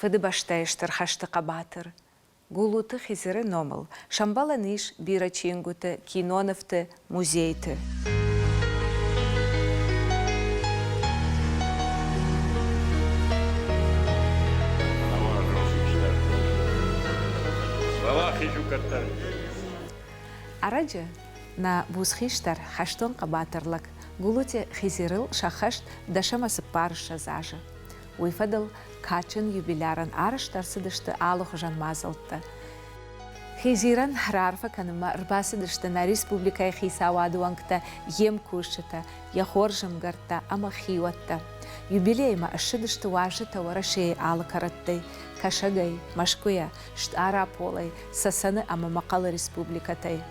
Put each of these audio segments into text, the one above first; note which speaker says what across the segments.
Speaker 1: Фыды баштайыштыр хашты қабатыр. Гулуты хизірі номыл, шамбала ниш бира чингуты, киноновты, музейты. Араджа на бузхиштар хаштон қабатырлық, гулуте хизирыл шахашт дашамасы парыша зажы. Уйфадыл качын юбилярын арыштар сыдышты алух жан мазылтты. Хизиран рарфа каныма рбасыдышты на республикай хисавадуангта ем кушыта, яхоржым гарта, ама хиуатта. Юбилейма ашыдышты важыта варашей алы каратты, кашагай, машкуя, штара полай, сасаны ама мақалы республикатай.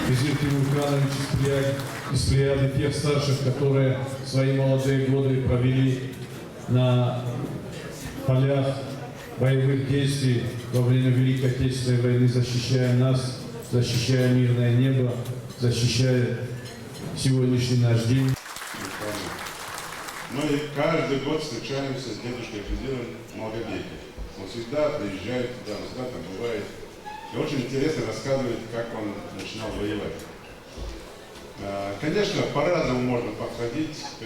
Speaker 2: Хизир Тимурканович из плеяды тех старших, которые свои молодые годы провели на полях боевых действий во время Великой Отечественной войны, защищая нас, защищая мирное небо, защищая сегодняшний наш день.
Speaker 3: Мы каждый год встречаемся с дедушкой Хизиром в Малгобеке. Он всегда приезжает туда, он всегда там бывает. И очень интересно рассказывает, как он начинал воевать. Конечно, по-разному можно подходить к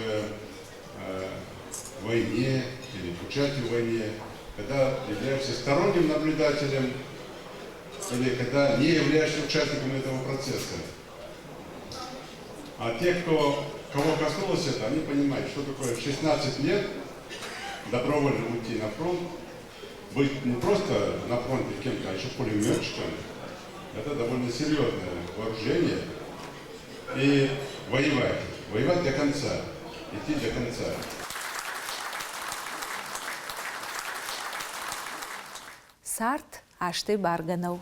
Speaker 3: войне или к участию в войне, когда являешься сторонним наблюдателем или когда не являешься участником этого процесса. А те, кого коснулось это, они понимают, что такое в 16 лет добровольно уйти на фронт, быть не просто на фронте кем-то, а еще пулеметчиком. Это довольно серьезное вооружение. И воевать. Воевать до конца. Идти до конца.
Speaker 1: Сарт ашты барганау.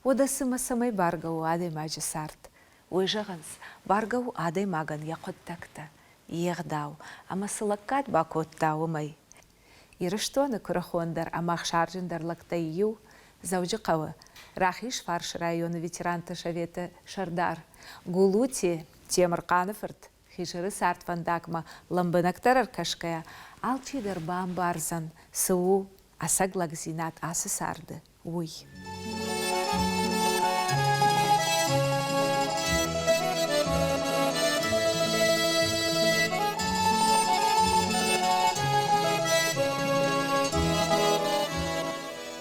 Speaker 1: Одасыма самай баргау адай мажы сарт. Ойжағанс, баргау адай маган яқоттакта. Еғдау, ама сылаккат бакоттау май. Ирыштоны күрахондар амақ шаржындарлықта ию, заужы қауы. Рахиш Фарш районы ветеранты шаветы Шардар. Гулути Темірқаныфырт, хижыры сарт вандакма ламбынактарар кашкая, алчидар бамбарзан, сыу асаглак зинат асы сарды. Уй.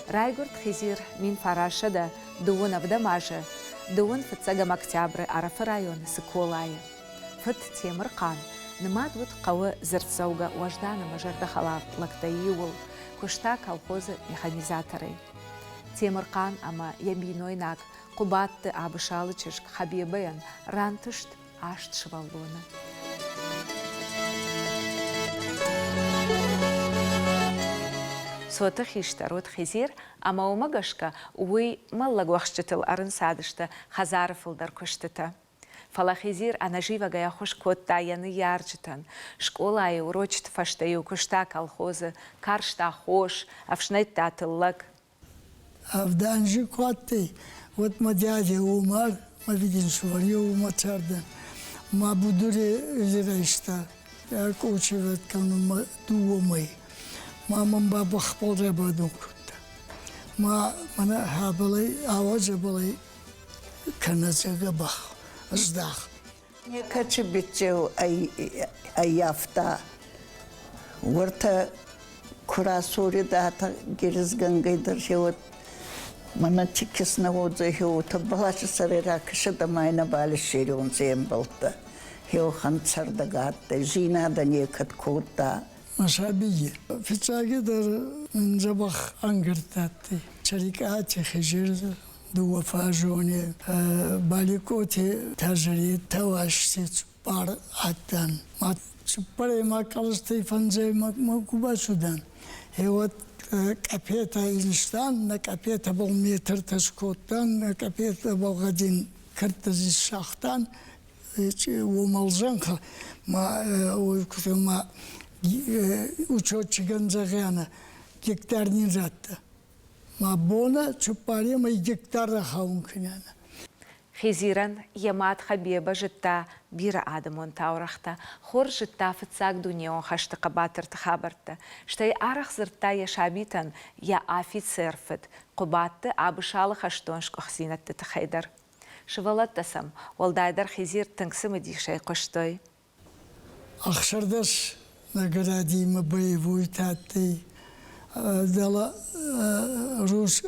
Speaker 1: Райгурт Хизир мин Фарашада дуун авдамажа, дуун фыцагам октябры арафы районы сыколайы. Фыт Темірқан, нымадвуд қауы зыртсауга уажданы мажарда халарт лактайиул, кушта колхозы механизаторы. Темірқан ама ямбинойнак, кубатты абышалы чышк хабибаян, рантышт ашт шываллуны. Соты хиштарут Хизир, ама умагашка уй маллагуахштытыл арын садышты Хазарыфылдар күштіті. Фала Хизир анажива гая хуш котта яны ярчытан, школайы урочт фаштаю кушта колхозы, каршта хош, авшнайтта тыллак.
Speaker 4: А в данжи котты, вот ма дядя умар, ма виден шварью ума чардан, ма будуре зирайшта, як учиват кану дуомай. Мамам баба хполжа бадун кутта. Мана хабалай, аважа балай каназага бах, ждах.
Speaker 5: Не качи битчеу аяфта. Урта курасури дата гиризгангайдар хеот. Мана чикисна водза хеота балаши сарира кишада майна бали ширион зембалта. Хео ханцарда гатта, жина да некат кутта.
Speaker 4: Машабиye. Fıçağı da sabah angırtattı. Çarikatı hıcırdı. Dua fajoni. Balikoti taciri tavaştı. Par attan. Ma çıpare ma kalıştı fancay ma kubaşudan. Hevat kapeta inişten, kapeta bol metre taşkottan, kapeta bol gadin kırtızı şahtan. Umaljanka ma uykutuma учетчик ганзагана гектар не жатты. Ма бона чупаре ма гектара хаун княна.
Speaker 1: خيزيران يمات خبيبة جتا بيرا آدمون تاورختا خور جتا فتساق دنيون خشت قباتر تخابرتا شتاي آرخ زرتا يشابيتن يا آفيت سيرفت قبات آبشال خشتونش كخزينة تتخيدر شوالات تسم والدايدر خيزير تنقسم دي شاي قشتوي
Speaker 4: أخشردش نقرادي مبيبوي تاتي دلا روس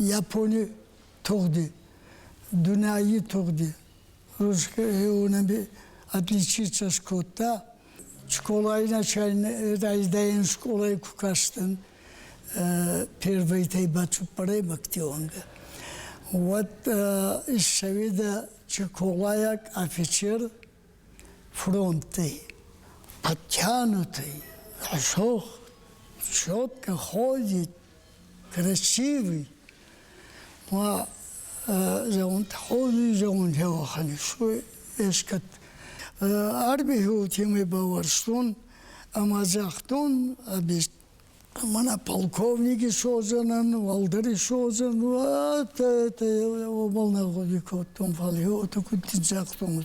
Speaker 4: يابوني تغدي دنياي تغدي روس كهونبي отличиться школа школой начальной раздаем школой кукастен первый тайбачу паремактионга вот из шевида школаяк офицер фронты подтянутый ошох четко ходит красивый ма زون تحولی زون جوا خانی شوی اشکت عربی تیمی باورستون اما زختون بیست منا полковники شوزنن والدری شوزن و بالنا خودی کتون فالی او تو کتی زختون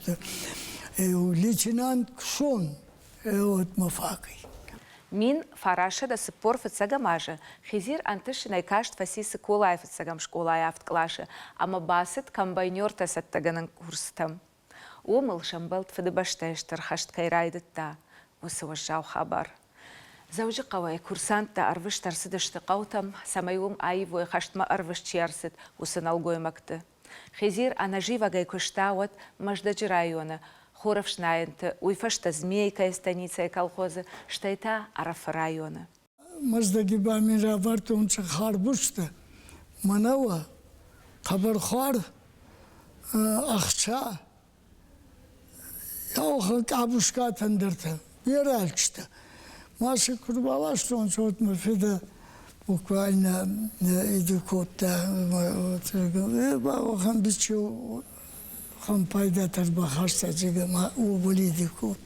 Speaker 4: لیتینانت کشون اوت مفاقی
Speaker 1: Мин фараша да сыпор фыцагамажа. Хизир антыш найкашт фасисы кулай фыцагам школай автклаша. Ама басыт комбайнер тасаттаганын курстам. Умыл шамбалт фыдыбаштайштар хашт кайрайдытта. Усывашжау хабар. Заужи қавай курсантта арвыштар сыдышты қаутам. Самайум айвой хаштма арвыш чиарсыт усынал гоймакты. Хизир анаживагай куштауат маждаджи района. Хоров шнаенты, уйфашта змейка из станицы колхоза, что это араф района.
Speaker 4: Маздаги бами рабарт он харбушта, манава, хабархар, ахча, яоха кабушка тандерта, биральчта. Маши курбала, что он вот мафида буквально идукота, баохан бичу. Хампайда тарбахарса жига уболиди кут.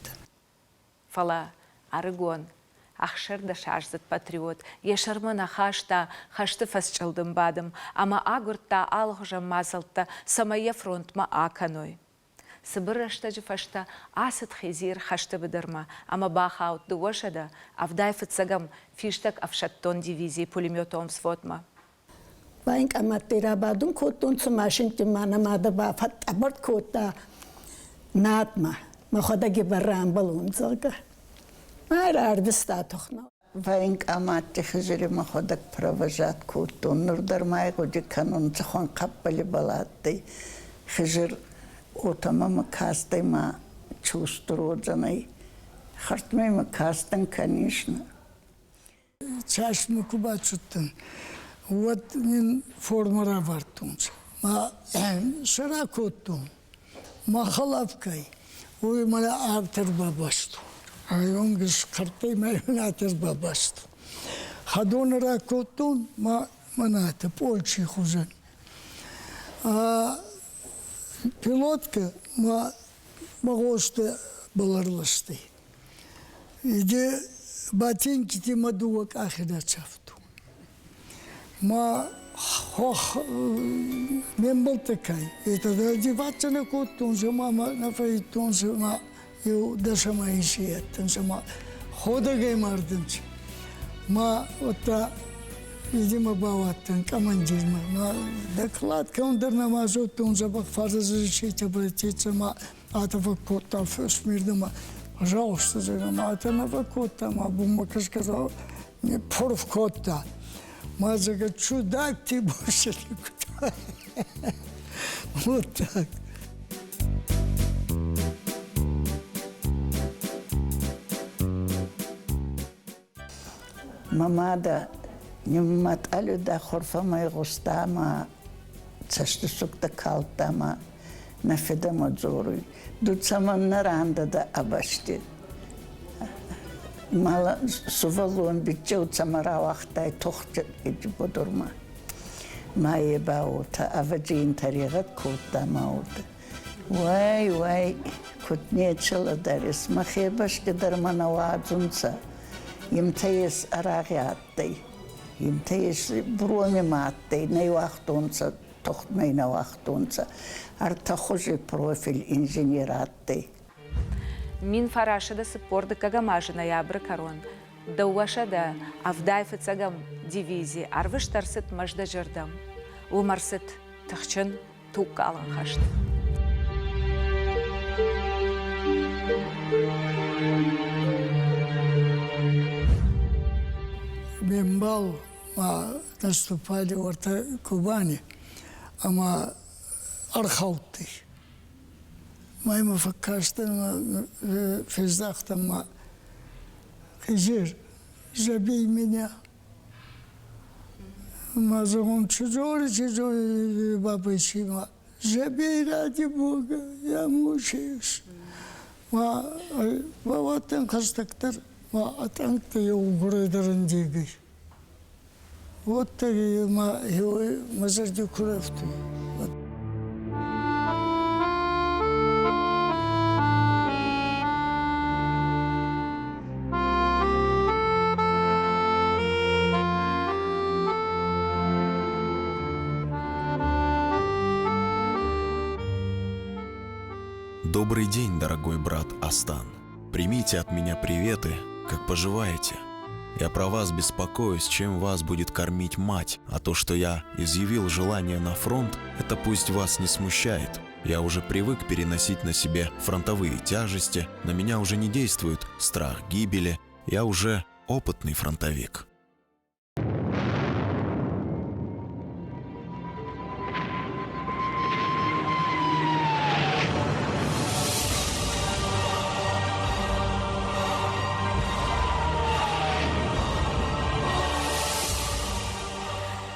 Speaker 1: Фала аргон ахшер да шарзат патриот. Ешармана хашта хашты фасчалдым бадым. Ама агурта алгжа мазалта самая фронтма аканой. Сыбырашта жифашта асыт хизир хашты бедерма. Ама бахаут дуошада авдай фыцагам фиштак авшаттон дивизии пулеметом сводма.
Speaker 5: Ваинк аматира бадун котун сумашин тимана мада бафат аборт кота натма махода гибарам балун залга мара арбиста тохна ваинк аматти хижри маходак провожат котун нурдар май годи канун цхон каппали балатты хижр отама макастай ма чувствуённый хартмей макастан конечно
Speaker 4: чашну кубачуттан вот нин формара вартунс ма широкотун ма халавкай ой мана автор бабасту айонгис картай майонатер бабасту хадон ракотун ма маната польчи хужан пилотка ма магошта баларласты иде ботинки тимадуак ахидачафту ма хох мен был такой это одеваться на котун же мама на фаэтон же ма ю даша маишия тон же ма хода геймардынч ма ота видимо баваттын командир ма доклад командир намазот он же бак фарз разрешить обратиться ма атова кота фешмирда ма пожалуйста же ма это на кота ма бумака сказал не порв кота Мазага чудак ты больше никуда. Вот так.
Speaker 5: Мамада немат алюда хорфама и густама цаштусукта калтама на федамадзору. Дуцаман наранда да абашти. Мала сувалуан бичеу цамаравахтай тохчат иди бодурма. Мае баута аваджин таригат кутта маута. Вай, кутнечела дарис махебашки дармана ваджунца. Имтаес арагиаттай. Имтаес броми маттай, найвахтунца toxtmayna waqtunca. Arta xoji profil inženierattai.
Speaker 1: Min farashada спорда кагамажа ноябрь корон. Дауашада авдайфы цагам дивизии арвыш тарсет мажда жардам. Умарсет тахчын тук алан хашт.
Speaker 4: Бембал наступали в Кубани, ама архаутты. Моему факаштам физдахтам хижир, забей меня. Мазагон чужой бабычи, забей ради Бога, я мучаюсь. Вот он хастактар, атанкта я угрызарен дегай. Вот так я мазарди курафту.
Speaker 6: Добрый день, дорогой брат Астан. Примите от меня приветы, как поживаете. Я про вас беспокоюсь, чем вас будет кормить мать, а то, что я изъявил желание на фронт, это пусть вас не смущает. Я уже привык переносить на себе фронтовые тяжести, на меня уже не действует страх гибели, я уже опытный фронтовик.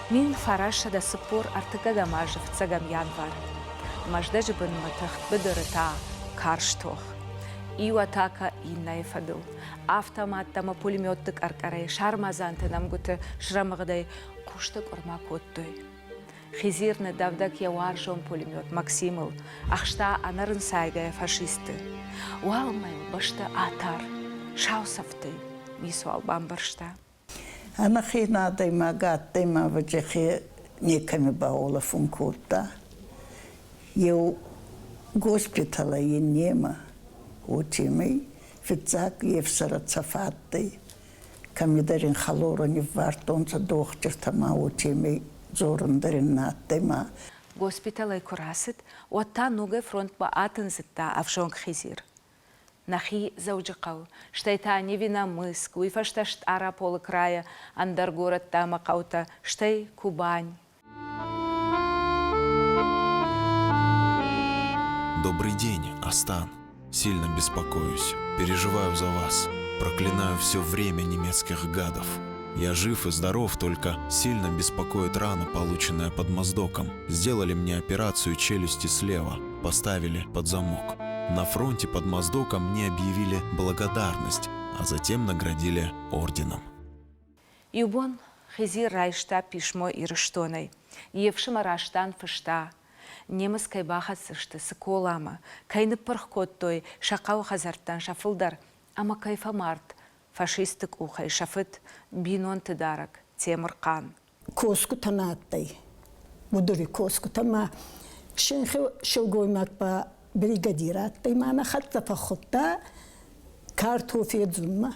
Speaker 1: Min farashada спор артыгага мажа в цагам январ. Маждажи бен матахт бедерета карштох. Иу атака и наифадыл. Автоматтама пулеметтык аркарай шармазанты намгуты шрамыгдай куштык урмак оттой. Хизирны давдак яваржон пулемет Максимыл. Ахшта анарын сайгая фашисты. Уалмай башта атар. Шаусафты. Мисуал бамбаршта.
Speaker 5: Она хинада магатта има ваджихи неками баула функута. Ю госпитала нема учимей фицак евсара цафатты. Камидарин халорони вартонца дохтертама учимей зорундарин наттема.
Speaker 1: Госпитала курасит, отта нуге фронт ба атынзытта авшонг хизир. Нахи заужикау, штайта невина мыск, уйфашташт ара полы края, андар город тама каута, штай Кубань.
Speaker 6: Добрый день, Астан. Сильно беспокоюсь, переживаю за вас. Проклинаю все время немецких гадов. Я жив и здоров, только сильно беспокоит рана, полученная под Моздоком. Сделали мне операцию челюсти слева, поставили под замок. На фронте под Моздоком мне объявили благодарность, а затем наградили орденом.
Speaker 1: Юбон хизир райшта пишмо ирыштоной. Евшима раштан фышта. Немыскай бахасышты сыколама. Кайны пырхкоттой шақау хазарттан шафылдар. Ама кайфа март. Фашистык ухай шафыт. Бинон тыдарак. Темырқан.
Speaker 7: Коску танаттай. Будури коску тама. Шенхи шылгоймак ба бригадираттай. Мана хатта фахотта. Картофи дзумма.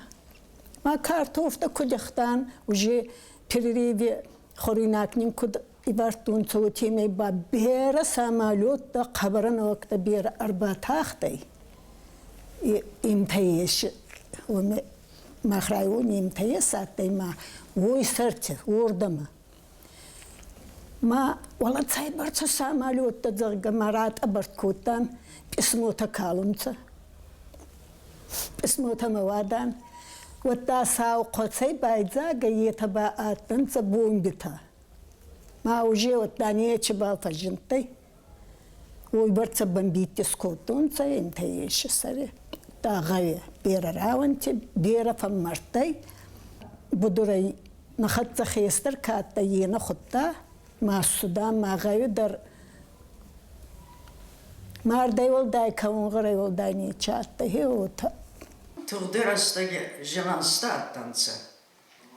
Speaker 7: Ма картофта кудяхтан уже перерыве хоринакнин куд ибартун цотимей ба бера самолетта қабаран вақта бера арбатахтай. Имтайеш. Махрайон имтайесаттай ма. Ой сердце, ордама. Ма вала цай барца самолетта дзарга марат абарткутан писмота калунца. Писмота мавадан. وتا ساو قصي بايزا جيتا بااتن صبون بتا ما وجي وتانيه تشبا فجنتي ويبرت بنبيت سكوتون سي انتيش سري تا غايه بير راونتي بير فمرتي بدوري نخت خيستر كاتي نخطا ما السودان ما غايه در مارداي ولداي كون غري ولداي تشاتي هوتا
Speaker 8: Tuğderastagi jimansta attansa,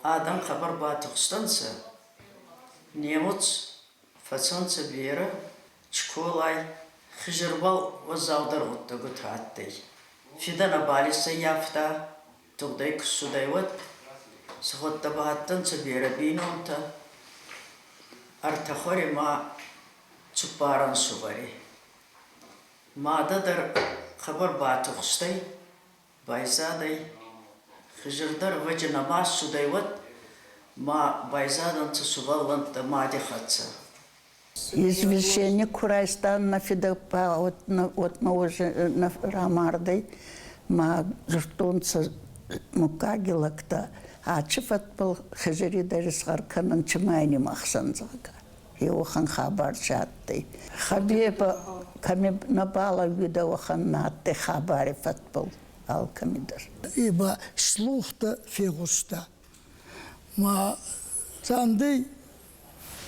Speaker 8: adam xabar batıqstansa, Nemec фацонца бира, школай, хижербал возалдар оттогут хаттей. Фидана балиса яфта, тогдай кусудай вот, сходта бахаттан цабира биномта, артахори ма цупаран сувари. Мададар хабар батухстай, байзадай, хижердар ваджа намаз судай вот, ма байзадан цусувалланта мади хатса.
Speaker 5: Извещение Курайстан на Фидапа от на Рамардой, ма жертунца мукагилакта, а чифат был хижери дарис гарканан чимайни махсанзага. Иохан хабар чатты. Хабеба ками набала видеохан натты хабари фатбол алкамидар.
Speaker 4: Ибо слух-то фигуста. Ма зандей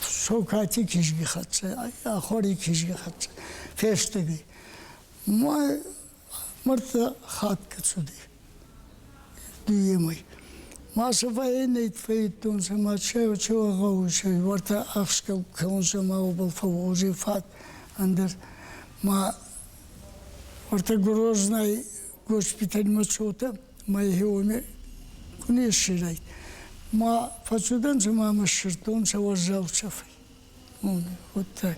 Speaker 4: шокати кишги хатса, ахори кишги хатса, фештеги. Ма марта хатка цуди. Дуемой. Маса военный твоитун сама чего гаушей, варта ахскал кон сама убал фавози фат андер ма варта грозный госпиталь мачота мои уме кунеширай. Ма фацудан сама маширтун савазал шафи. Вот так.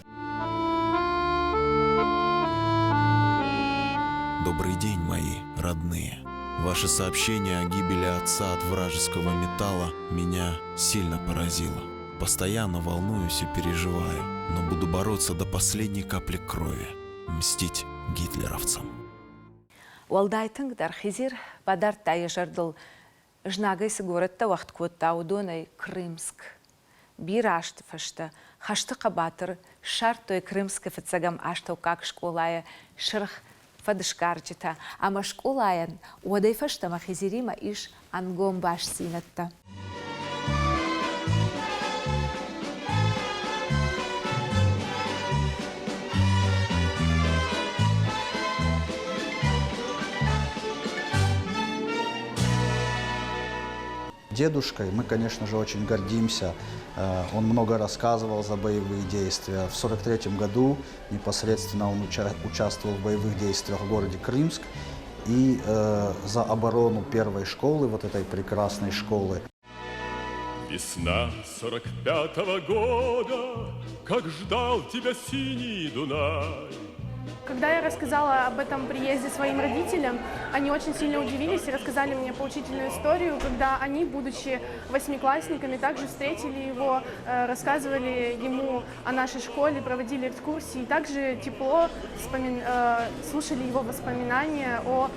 Speaker 6: Добрый день, мои родные. Ваше сообщение о гибели отца от вражеского металла меня сильно поразило. Постоянно волнуюсь и переживаю, но буду бороться до последней капли крови, мстить гитлеровцам.
Speaker 1: Уалдайтынг дар хизир бадар тайжардыл жнагайсы горетта вақт көтта аудонай Крымск. Бир ашты фашта, хашты қабатыр шартой Крымск фацагам аштау как школая шырх фадышкарчита, ама школаян уадай фашта махизирима иш ангом баш синатта.
Speaker 9: Дедушкой мы, конечно же, очень гордимся. Он много рассказывал за боевые действия. В 1943 году непосредственно он участвовал в боевых действиях в городе Крымск и за оборону первой школы, вот этой прекрасной школы.
Speaker 10: Весна 45-го года, как ждал тебя синий Дунай.
Speaker 11: Когда я рассказала об этом приезде своим родителям, они очень сильно удивились и рассказали мне поучительную историю, когда они, будучи восьмиклассниками, также встретили его, рассказывали ему о нашей школе, проводили экскурсии, и также тепло слушали его воспоминания о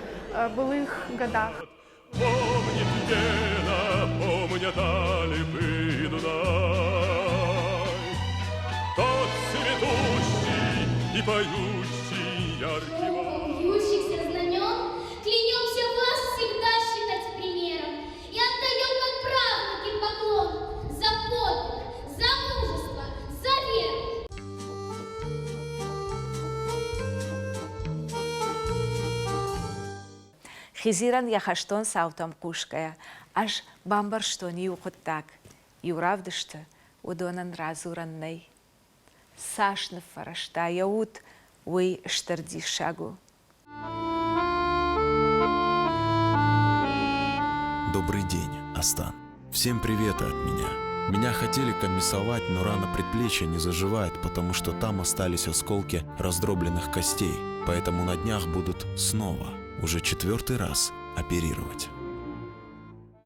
Speaker 11: былых годах.
Speaker 10: Помнит Гена, помнят Алипы Дунай, тот цветущий и поющий.
Speaker 12: Бьющихся знамен, клянемся вас всегда считать примером и отдаем как правнуки поклон за подвиг, за мужество, за веру.
Speaker 1: Хизиран яхаштон саутам кушкая, аж бамбарштони ухоттак, юравдышты удонан разуранней. Сашны фарашта яут, уй штарди шагу.
Speaker 6: Добрый день, Астан. Всем приветы от меня. Меня хотели комиссовать, но рана предплечья не заживает, потому что там остались осколки раздробленных костей. Поэтому на днях будут снова, уже 4-й раз, оперировать.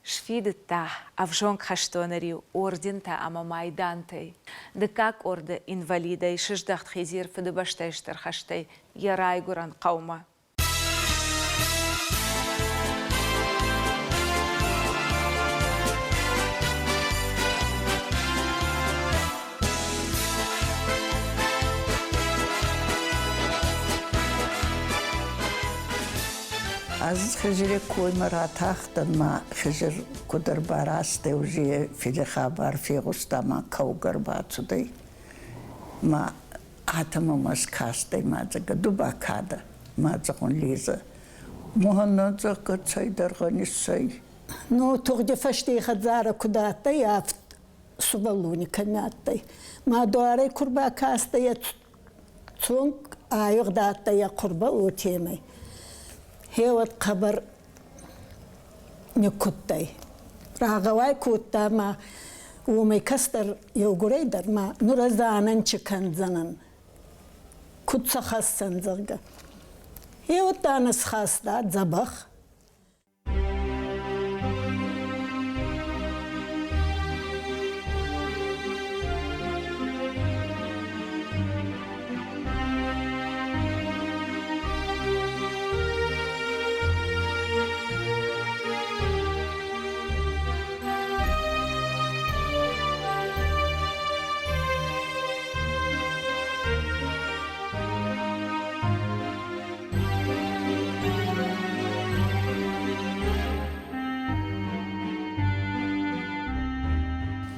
Speaker 1: Швидта, авжонг хаштонари ордента ама майдантай. Да как орда инвалида и шиждахт хизир фадыбаштайштар хаштай ярайгуран қаума.
Speaker 5: Аз хижре коймара тахтан ма хижр кудар барасте уже фили хабар фигуста ма каугар бацудай ма атама мас кастай ма зага дубакада ма загон лиза муханна зага цайдаргани сай.
Speaker 7: Ну тогде фашти хадзара куда-то яфт субалуни камяттай. Ма дуарай курба кастая цунг айгдатая курба утемай. Хеват қабар не куттай. Рағавай кутта ма умай кастар йогурайдар ма нуразанан чиканзанан. Кутса хассан зага. Хеват танас хаста забах.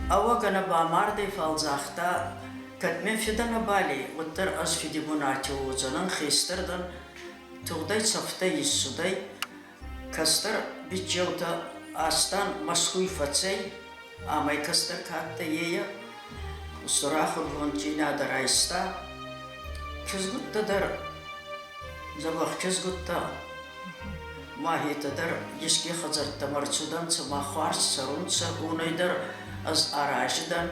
Speaker 8: Авагана бамардай фалзахта катмен фидана бали уттар аз фидибунати узанан хистардан тугдай цафтай иссудай кастар бичевта астан масхуй фацей амай кастар катта ея сурахур вончина дарайста кизгутта дар забах кизгутта махита дар ешки хазарта марцудан цамахварс сарунца унайдар аз араждан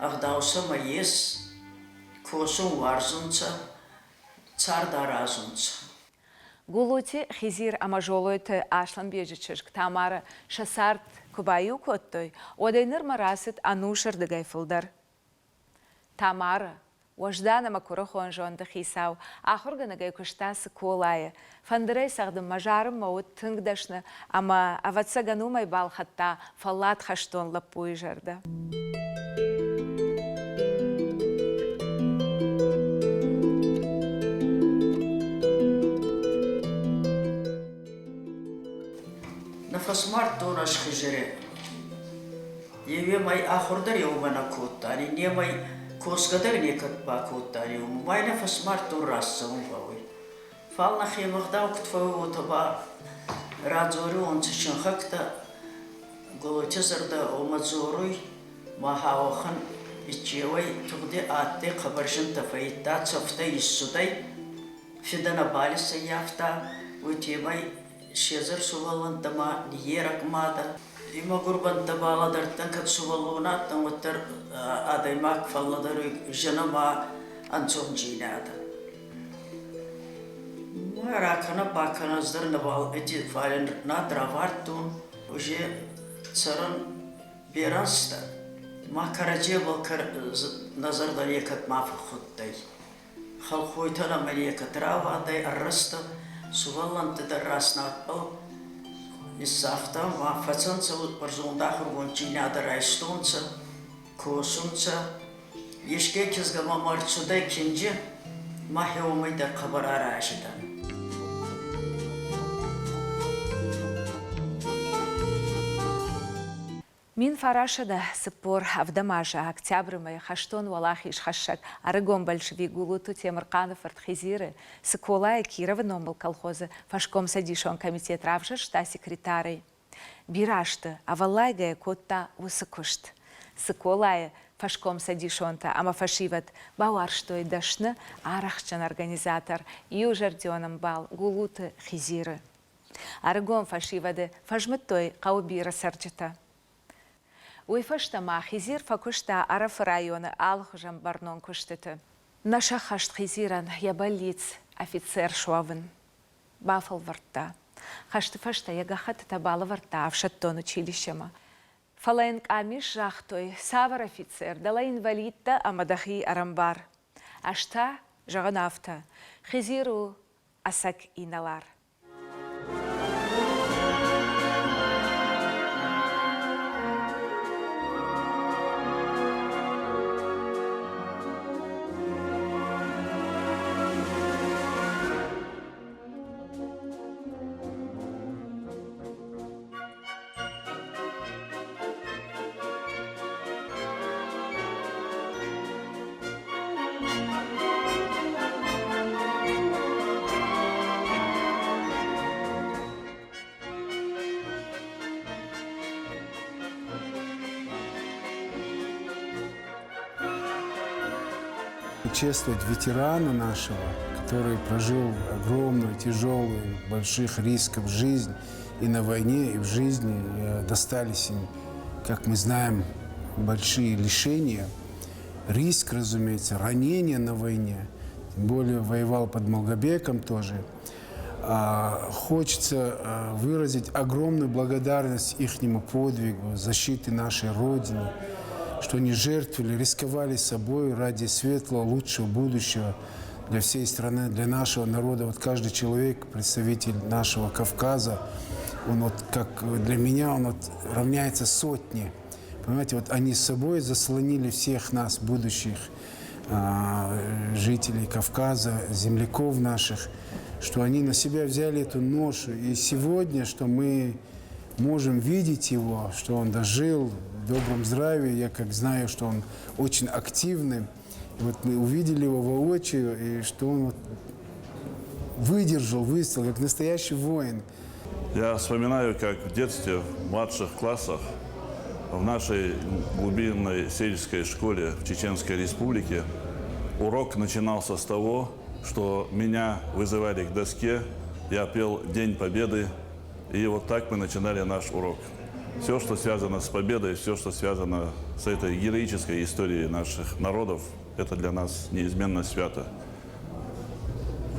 Speaker 8: агдауса маес косун варзунца цардаразунца.
Speaker 1: Гулути хизир амажолойты ашлан бежичишк тамара шасарт кубаю коттой одайныр марасит анушар дыгайфылдар. Тамара вождана макура хонжон дыхисау ахурганагай куштасы колая фандырай сагдым мажарым маут тынгдашны ама аватса ганумай балхатта фаллат хаштон лапуй жарда.
Speaker 8: Нафасмар донаш хижере. Еве май ахурдар явмана коттани, не май коскадар некат ба коттани, май нафасмар дон расса умбауи. Фална хемагдау кутфау отаба радзори онца шинхакта голочазарда омадзоруй махаухан ичевай тугде атте қабаршын тафаитта цафта иссудай фидана балиса яфта утемай шезар сувалантама ниерак мада има гурбанта баладартан кат сувалунаттан уттар адаймак фалладаруй жанама анцонжинада. Ракана бакана здарнавал эти фален надравартун уже царан беранста макараджи балкар назардан екат мафхуттай халхойтана малекат равадай арраста суваланты дарраснатбал исахта мафацанца парзундахур вончиняда райстунца косунца ешке кезгама марцудай кинжи махеумайда қабарара ашидан.
Speaker 1: Мин фарашада сыппор авдамажа октябрьмай хаштон валахиш хашак арыгон большевик гулуту Темирканов артхизиры сыколая Кирова номбал колхоза фашком садишон комитет равжа шта секретарей. Бирашты авалайгая котта усыкушт. Сыколая фашком садишонта ама фашиват бауар штой дашны арахчан организатор южардионом бал гулуты хизиры. Арыгон фашивады фажмыттой каубира сарджита. Уйфашта ма хизир факушта араф районы алхжам барнон куштыты. Наша хашт хизиран ябалиц офицер шуавын. Бафал варта. Хашты фашта ягахат табала варта в шаттон училищема. Фалайн камиш жахтой савар офицер дала инвалидта амадахи арамбар. Ашта жаганафта хизиру асак иналар.
Speaker 13: чествовать ветерана нашего, который прожил огромную, тяжелую, больших рисков жизнь и на войне, и в жизни. Достались им, как мы знаем, большие лишения. Риск, разумеется, ранения на войне. Тем более воевал под Малгобеком тоже. Хочется выразить огромную благодарность ихнему подвигу, защиты нашей Родины, что они жертвовали, рисковали собой ради светлого, лучшего будущего для всей страны, для нашего народа. Вот каждый человек, представитель нашего Кавказа, он вот как для меня, он вот равняется сотне. Понимаете, вот они с собой заслонили всех нас, будущих жителей Кавказа, земляков наших, что они на себя взяли эту ношу. И сегодня, что мы можем видеть его, что он дожил в добром здравии, я как знаю, что он очень активный. И вот мы увидели его воочию, и что он вот выдержал выстрел, как настоящий воин.
Speaker 14: Я вспоминаю, как в детстве, в младших классах, в нашей глубинной сельской школе в Чеченской Республике урок начинался с того, что меня вызывали к доске, я пел «День Победы», и вот так мы начинали наш урок. Все, что связано с победой, все, что связано с этой героической историей наших народов, это для нас неизменно свято.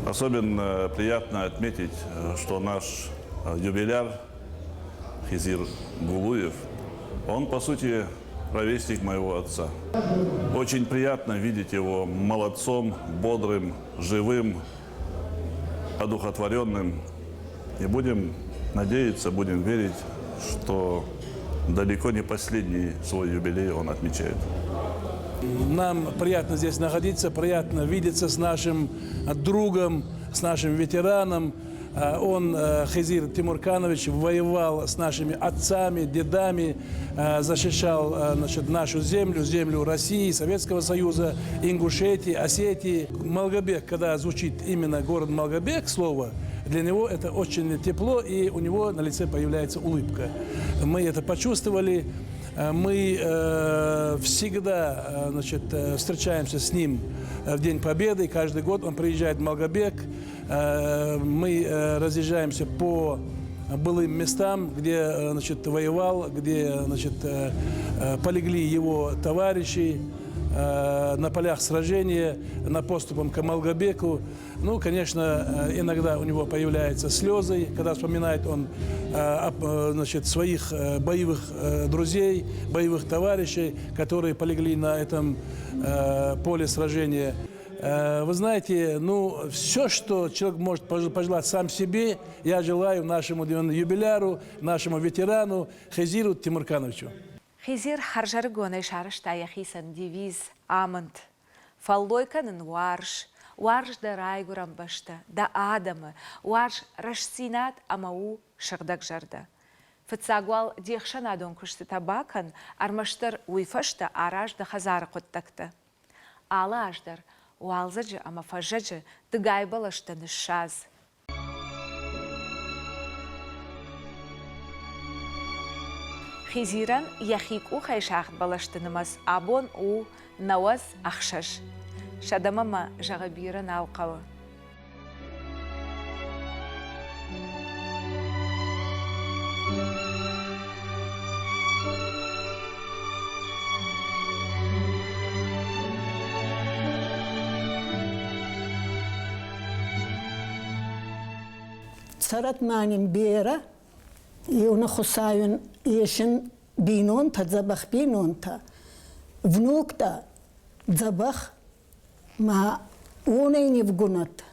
Speaker 14: Особенно приятно отметить, что наш юбиляр Хизир Гулуев, он, по сути, ровесник моего отца. Очень приятно видеть его молодцом, бодрым, живым, одухотворенным. И будем надеяться, будем верить, что далеко не последний свой юбилей он отмечает.
Speaker 15: Нам приятно здесь находиться, приятно видеться с нашим другом, с нашим ветераном. Он, Хизир Тимурканович, воевал с нашими отцами, дедами, защищал, значит, нашу землю, землю России, Советского Союза, Ингушетии, Осетии. Малгобек, когда звучит именно город Малгобек, слово, для него это очень тепло, и у него на лице появляется улыбка. Мы это почувствовали. Мы всегда, значит, встречаемся с ним в День Победы. Каждый год он приезжает в Малгобек. Мы разъезжаемся по былым местам, где, значит, воевал, где, значит, полегли его товарищи на полях сражения, на поступом к Малгобеку. Ну, конечно, иногда у него появляются слезы, когда вспоминает он, значит, своих боевых друзей, боевых товарищей, которые полегли на этом поле сражения. Вы знаете, ну, все, что человек может пожелать сам себе, я желаю нашему юбиляру, нашему ветерану Хизиру Тимуркановичу.
Speaker 1: Хизир харжары гонай шарыш таяхисан девиз амант. Фаллойканын варш да райгурам башта, да адамы, варш рашсинат амау шырдак жарды. Фыцагуал дехшан адон кушты табакан, армаштар уйфашта араж да хазары коттакты. Ала аждар, уалзаджы ама фажаджы дыгай балашта нышаз. Хизиран яхик у хайшахт балаштынымас абон у наваз ахшаш. Шадамама жағабиран алқауы.
Speaker 7: Сарат маним бера, и он хусаюн ешен бинонта, забах бинонта. Внук-то забах ма оне не вгунат.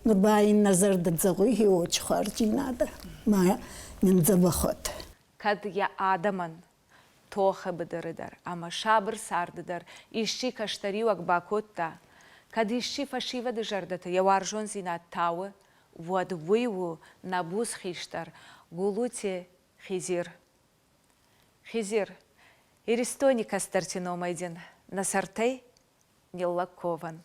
Speaker 7: Но баин назар да загуй оч харчи надо. Ма не забахот.
Speaker 1: Кад я адаман тоха бедеридар, ама шабр сардидар, ищи каштариуак бакотта. Кад ищи фашива дежардата, я варжон зинат тауы, вот выву на бус хиштар, гулуте Хизир. Хизир, иристони кастартино майдин, на сартей не лакован.